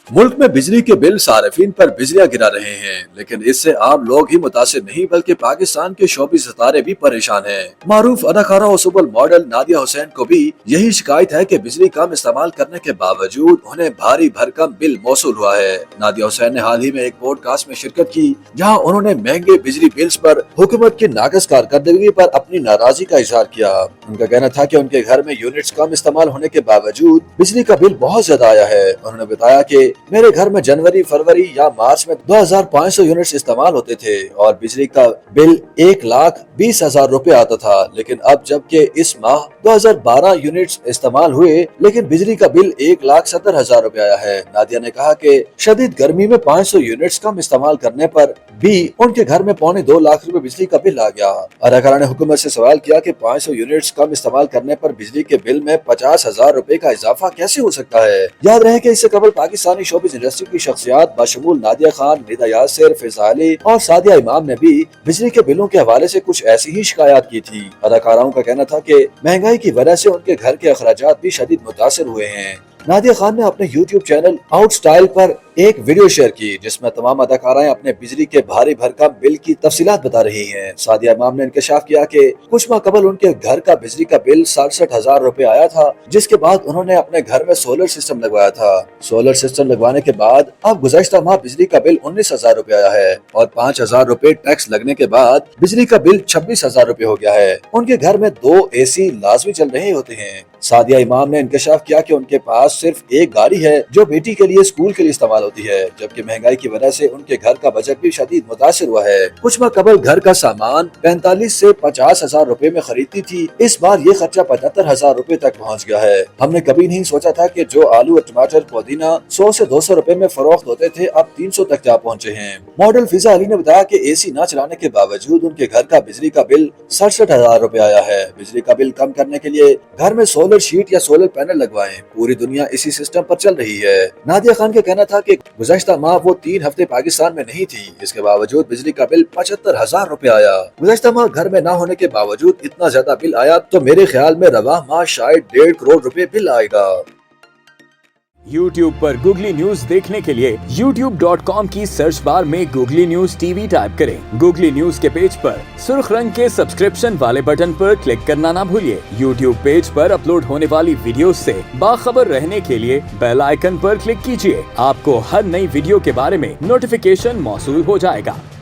मुल्क में बिजली के बिल सार्फिन पर बिजलियां गिरा रहे हैं, लेकिन इससे आम लोग ही मुतासिर नहीं बल्कि पाकिस्तान के शोबी सितारे भी परेशान हैं। मारूफ अदाकारा और सुपर मॉडल नादिया हुसैन को भी यही शिकायत है कि बिजली कम इस्तेमाल करने के बावजूद उन्हें भारी भरकम बिल मौसूल हुआ है। नादिया हुसैन ने हाल ही में एक पॉडकास्ट में शिरकत की, जहां उन्होंने महंगे बिजली बिल्स पर हुकूमत की नाकस कारकर्दगी पर अपनी नाराजगी का इजहार किया। उनका कहना था कि उनके घर में यूनिट्स कम इस्तेमाल होने के बावजूद बिजली का बिल बहुत ज्यादा आया है। उन्होंने बताया कि मेरे घर में जनवरी, फरवरी या मार्च में 2500 यूनिट्स इस्तेमाल होते थे और बिजली का बिल 1,20,000 रुपए आता था, लेकिन अब जबकि इस माह 2012 यूनिट्स इस्तेमाल हुए लेकिन बिजली का बिल 1,70,000 रुपए आया है। नादिया ने कहा कि शदीद गर्मी में 500 यूनिट्स कम इस्तेमाल करने पर भी उनके घर में 2.25 लाख रुपए बिजली का बिल आ गया। अदाकारा ने हुकूमत से सवाल किया कि 500 यूनिट्स कम इस्तेमाल करने पर बिजली के बिल में 50,000 रुपए का इजाफा कैसे हो सकता है। याद रहे कि इससे कबल पाकिस्तानी शोबिस इंडस्ट्री की शख्सियात बशमूल नादिया खान, निदा यासिर, फिजा अली और सादिया इमाम ने भी बिजली के बिलों के हवाले से कुछ ऐसी ही शिकायत की थी। अदाकाराओं का कहना था कि महंगाई की वजह से उनके घर के अखराजात भी शदीद मुतासिर हुए हैं। नादिया खान ने अपने यूट्यूब चैनल आउट स्टाइल पर एक वीडियो शेयर की, जिसमें तमाम अदाकाराएं अपने बिजली के भारी भरकम बिल की तफसीलात बता रही हैं। सादिया इमाम ने इंकशाफ किया कि कुछ माह कबल उनके घर का बिजली का बिल 67,000 रुपए आया था, जिसके बाद उन्होंने अपने घर में सोलर सिस्टम लगवाया था। सोलर सिस्टम लगवाने के बाद अब गुज़श्ता माह बिजली का बिल 19,000 रुपए आया है और 5,000 रुपए टैक्स लगने के बाद बिजली का बिल 26,000 रुपए हो गया है। उनके घर में 2 AC लाजमी चल रहे होते हैं। सादिया इमाम ने इंकशाफ किया कि उनके पास सिर्फ एक गाड़ी है जो बेटी के लिए स्कूल के लिए इस्तेमाल होती है, जबकि महंगाई की वजह से उनके घर का बजट भी शदीद मुतासिर हुआ है। कुछ माह कबल घर का सामान 45 से 50,000 रुपए में खरीदती थी, इस बार ये खर्चा 75,000 रुपए तक पहुँच गया है। हमने कभी नहीं सोचा था कि जो आलू और टमाटर, पुदीना 100 से 200 रुपए में फरोख्त होते थे, अब 300 तक जा पहुँचे हैं। मॉडल फिजा अली ने बताया कि AC न चलाने के बावजूद उनके घर का बिजली का बिल 67,000 रुपए आया है। बिजली का बिल कम करने के लिए घर में सोलर शीट या सोलर पैनल लगवाएं। पूरी दुनिया इसी सिस्टम पर चल रही है। नादिया खान का कहना था कि गुज़श्ता माह वो 3 हफ्ते पाकिस्तान में नहीं थी, इसके बावजूद बिजली का बिल 75,000 रुपए आया। गुज़श्ता माह घर में न होने के बावजूद इतना ज्यादा बिल आया तो मेरे ख्याल में रवाह माह शायद 1.5 करोड़ रुपए बिल आएगा। YouTube पर गूगली न्यूज देखने के लिए youtube.com की सर्च बार में गूगली न्यूज TV टाइप करें। गूगली न्यूज के पेज पर सुर्ख रंग के सब्सक्रिप्शन वाले बटन पर क्लिक करना ना भूलिए। YouTube पेज पर अपलोड होने वाली वीडियोस से बाखबर रहने के लिए बेल आइकन पर क्लिक कीजिए। आपको हर नई वीडियो के बारे में नोटिफिकेशन मौसूल हो जाएगा।